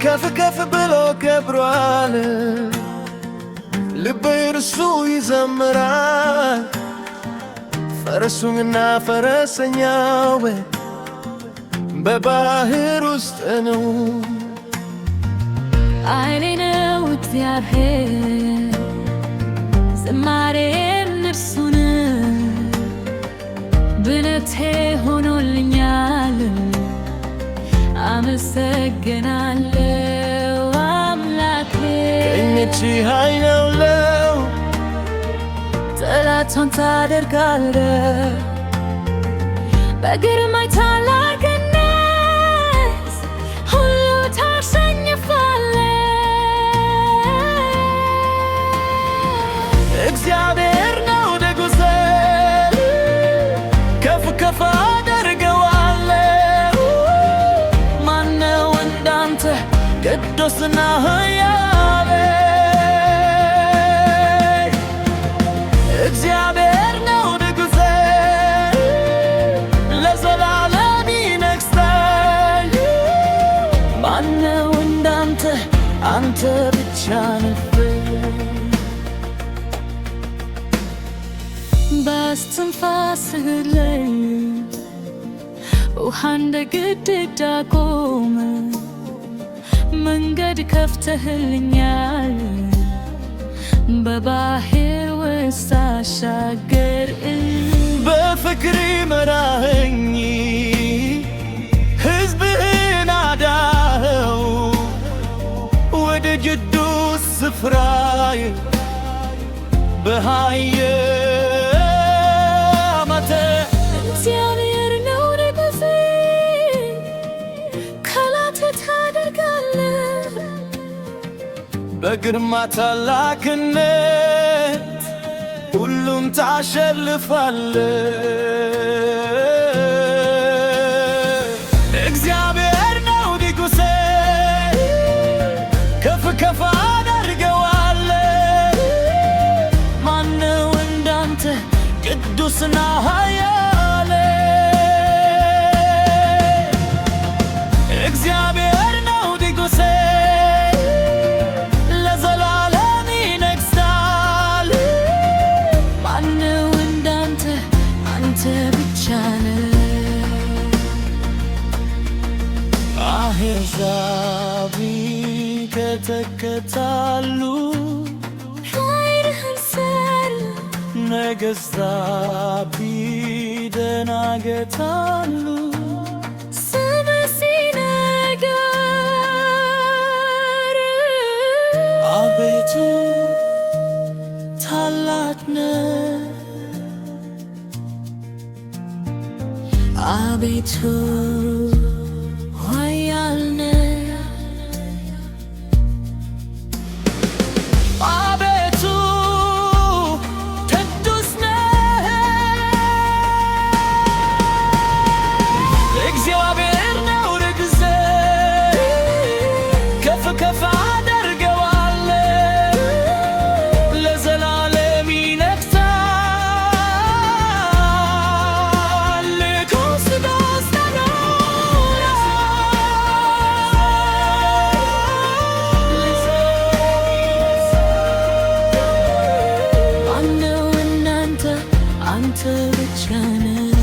ከፍ ከፍ ብሎ ከብሯል። ልቤ እርሱ ይዘምራል። ፈረሱና ፈረሰኛው በባህር ውስጥ ነው። ኃይሌ ነው እግዚአብሔር፣ ዝማሬም እርሱን ብለቴ ሆኖልኛል። አመሰግናለሁ አምላኬ። ቀኝ እጅህ ኃይል ነው፣ ጠላቶን ታደርጋለህ በግርማህ ታላቅነት ሁሉ ታሸንፋለህ። እግዚአብሔር ነው ንጉሴ፣ ከፍ ከፍ አደርገዋለሁ። ማነው እንዳንተ ቅዱስና ሕያው? እግዚአብሔር ነው ንጉሴ፣ ለዘላለም ይነግሣል። ማነው እንዳንተ? አንተ ብቻ ነህ። በስትንፋስህ ላይ ውሃ እንደ ግድግዳ ቆመ። መንገድ ከፍተህልኛል፣ በባህር ውስጥ አሻገር። በፍቅር መራኸኝ፣ ሕዝብህን አዳኸው ወደ ቅዱስ ስፍራዬ በኃይል እግዚአብሔር ነው ንጉሴ፣ ጠላትን ታደርጋለህ በግርማ ታላቅነት ሁሉን ታሸንፋለህ። እግዚአብሔር ነው ንጉሴ፣ ከፍ ከፍ አደርገዋለሁ። ማነው እንዳንተ ቅዱስና ሕያው? እግዚአብሔር ነው ንጉሴ፣ ለዘላለም ይነግሣል። ማነው እንዳንተ? አንተ ብቻ ነህ። አሕዛብ ይከተከታሉ፣ ኃይልህን ሰሩ፣ ነገሥታት ይደናገጣሉ። ስምህ ሲነገር አቤቱ ታላቅ ነህ፣ አቤቱ ኃያል ነህ። አቤቱ ቅዱስ ነህ። እግዚአብሔር ነው ንጉሴ፣ ከፍ ከፍ አደርገዋለሁ። ለዘላለም ይነግሣል። ንጉሥ ማነው እናንተ? አንተ ብቻ ነህ።